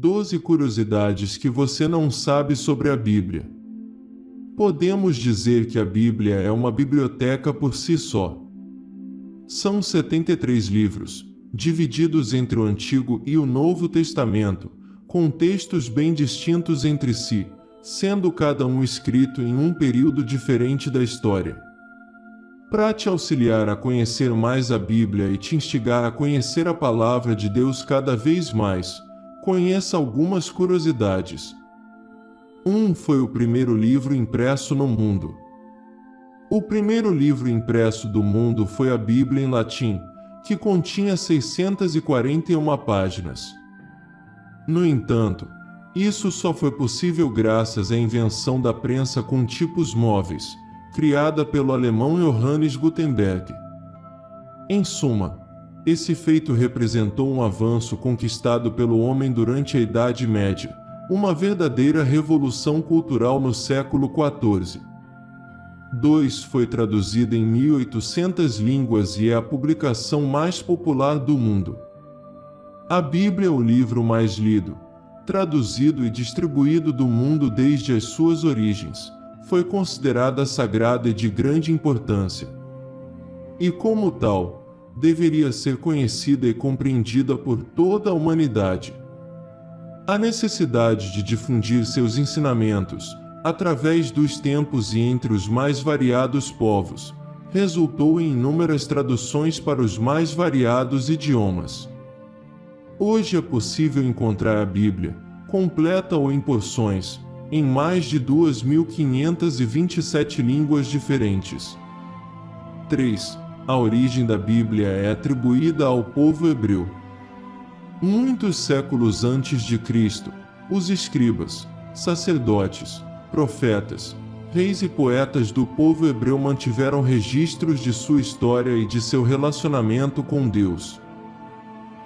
12 curiosidades que você não sabe sobre a Bíblia. Podemos dizer que a Bíblia é uma biblioteca por si só. São 73 livros, divididos entre o Antigo e o Novo Testamento, com textos bem distintos entre si, sendo cada um escrito em um período diferente da história. Para te auxiliar a conhecer mais a Bíblia e te instigar a conhecer a Palavra de Deus cada vez mais, conheça algumas curiosidades. 1. Foi o primeiro livro impresso no mundo. O primeiro livro impresso do mundo foi a Bíblia em latim, que continha 641 páginas. No entanto, isso só foi possível graças à invenção da prensa com tipos móveis, criada pelo alemão Johannes Gutenberg. Em suma, esse feito representou um avanço conquistado pelo homem durante a Idade Média, uma verdadeira revolução cultural no século XIV. 2. Foi traduzida em 1.800 línguas e é a publicação mais popular do mundo. A Bíblia é o livro mais lido, traduzido e distribuído do mundo desde as suas origens. Foi considerada sagrada e de grande importância. E como tal, deveria ser conhecida e compreendida por toda a humanidade. A necessidade de difundir seus ensinamentos, através dos tempos e entre os mais variados povos, resultou em inúmeras traduções para os mais variados idiomas. Hoje é possível encontrar a Bíblia, completa ou em porções, em mais de 2.527 línguas diferentes. 3. A origem da Bíblia é atribuída ao povo hebreu. Muitos séculos antes de Cristo, os escribas, sacerdotes, profetas, reis e poetas do povo hebreu mantiveram registros de sua história e de seu relacionamento com Deus.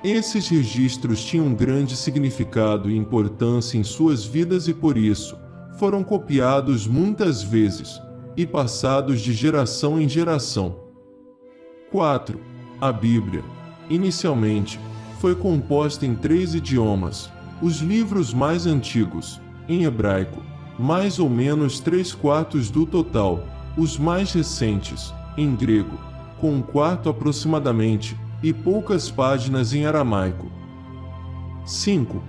Esses registros tinham grande significado e importância em suas vidas e por isso, foram copiados muitas vezes, e passados de geração em geração. 4. A Bíblia, inicialmente, foi composta em 3 idiomas, os livros mais antigos, em hebraico, mais ou menos 3/4 do total, os mais recentes, em grego, com 1/4 aproximadamente, e poucas páginas em aramaico. 5.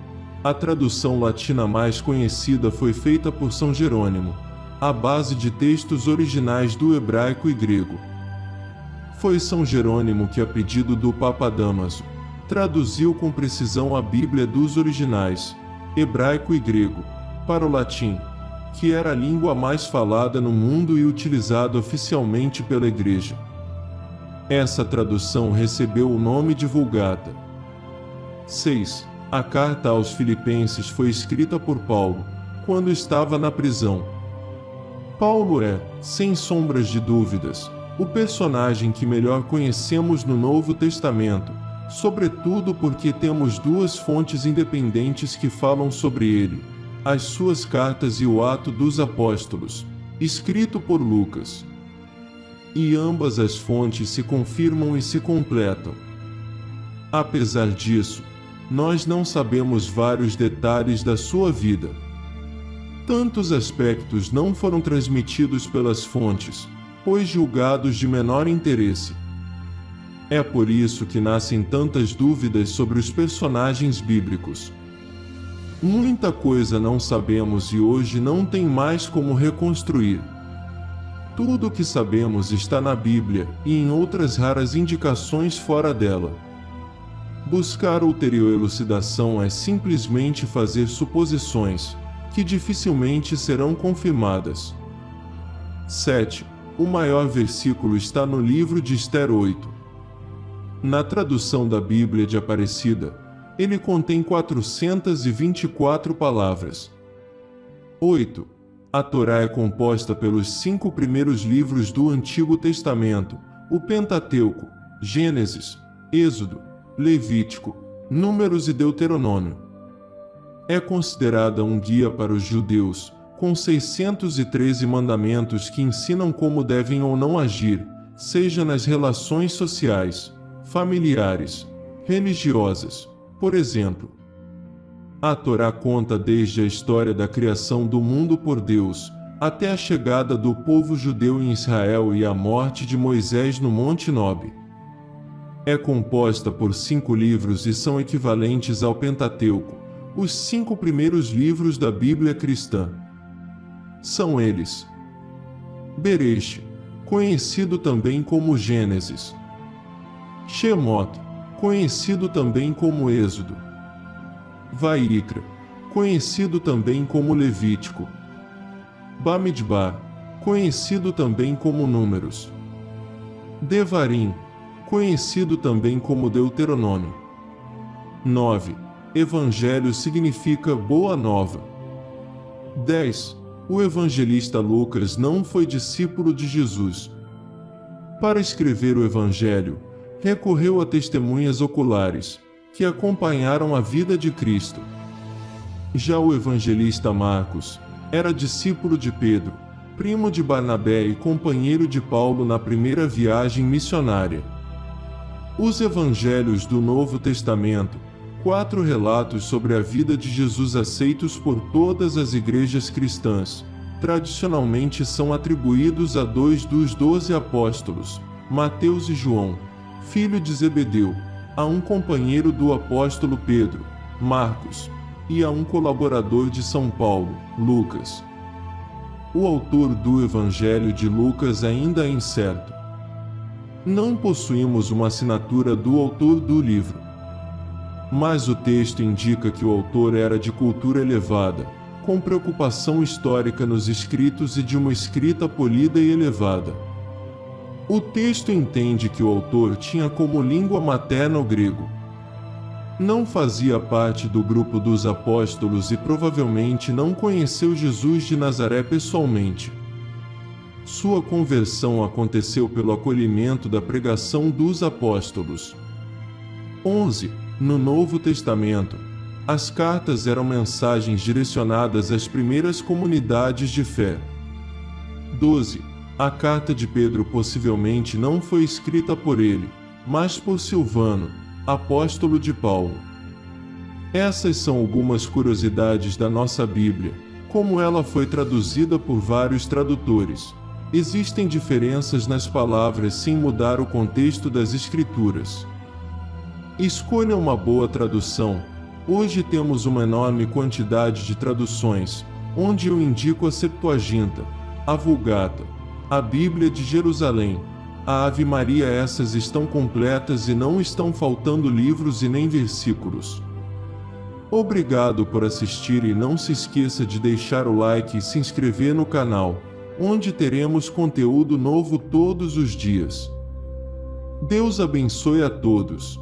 A tradução latina mais conhecida foi feita por São Jerônimo, à base de textos originais do hebraico e grego. Foi São Jerônimo que, a pedido do Papa Dámaso, traduziu com precisão a Bíblia dos originais, hebraico e grego, para o latim, que era a língua mais falada no mundo e utilizada oficialmente pela Igreja. Essa tradução recebeu o nome de Vulgata. 6. A carta aos Filipenses foi escrita por Paulo, quando estava na prisão. Paulo é, sem sombras de dúvidas, o personagem que melhor conhecemos no Novo Testamento, sobretudo porque temos 2 fontes independentes que falam sobre ele, as suas cartas e o Atos dos Apóstolos, escrito por Lucas. E ambas as fontes se confirmam e se completam. Apesar disso, nós não sabemos vários detalhes da sua vida. Tantos aspectos não foram transmitidos pelas fontes, pois julgados de menor interesse. É por isso que nascem tantas dúvidas sobre os personagens bíblicos. Muita coisa não sabemos e hoje não tem mais como reconstruir. Tudo o que sabemos está na Bíblia e em outras raras indicações fora dela. Buscar ulterior elucidação é simplesmente fazer suposições, que dificilmente serão confirmadas. 7. O maior versículo está no livro de Ester 8. Na tradução da Bíblia de Aparecida, ele contém 424 palavras. 8. A Torá é composta pelos 5 primeiros livros do Antigo Testamento, o Pentateuco, Gênesis, Êxodo, Levítico, Números e Deuteronômio. É considerada um guia para os judeus, com 613 mandamentos que ensinam como devem ou não agir, seja nas relações sociais, familiares, religiosas, por exemplo. A Torá conta desde a história da criação do mundo por Deus, até a chegada do povo judeu em Israel e a morte de Moisés no Monte Nob. É composta por 5 livros e são equivalentes ao Pentateuco, os 5 primeiros livros da Bíblia cristã. São eles: Bereshit, conhecido também como Gênesis; Shemot, conhecido também como Êxodo; Vaikra, conhecido também como Levítico; Bamidbar, conhecido também como Números; Devarim, conhecido também como Deuteronômio. 9. Evangelho significa Boa Nova. 10. O evangelista Lucas não foi discípulo de Jesus. Para escrever o Evangelho, recorreu a testemunhas oculares, que acompanharam a vida de Cristo. Já o evangelista Marcos era discípulo de Pedro, primo de Barnabé e companheiro de Paulo na primeira viagem missionária. Os Evangelhos do Novo Testamento, 4 relatos sobre a vida de Jesus aceitos por todas as igrejas cristãs, tradicionalmente são atribuídos a 2 dos 12 apóstolos, Mateus e João, filho de Zebedeu, a um companheiro do apóstolo Pedro, Marcos, e a um colaborador de São Paulo, Lucas. O autor do Evangelho de Lucas ainda é incerto. Não possuímos uma assinatura do autor do livro, mas o texto indica que o autor era de cultura elevada, com preocupação histórica nos escritos e de uma escrita polida e elevada. O texto entende que o autor tinha como língua materna o grego. Não fazia parte do grupo dos apóstolos e provavelmente não conheceu Jesus de Nazaré pessoalmente. Sua conversão aconteceu pelo acolhimento da pregação dos apóstolos. 11. No Novo Testamento, as cartas eram mensagens direcionadas às primeiras comunidades de fé. 12. A carta de Pedro possivelmente não foi escrita por ele, mas por Silvano, apóstolo de Paulo. Essas são algumas curiosidades da nossa Bíblia, como ela foi traduzida por vários tradutores. Existem diferenças nas palavras sem mudar o contexto das Escrituras. Escolha uma boa tradução. Hoje temos uma enorme quantidade de traduções, onde eu indico a Septuaginta, a Vulgata, a Bíblia de Jerusalém, a Ave Maria. Essas estão completas e não estão faltando livros e nem versículos. Obrigado por assistir e não se esqueça de deixar o like e se inscrever no canal, onde teremos conteúdo novo todos os dias. Deus abençoe a todos.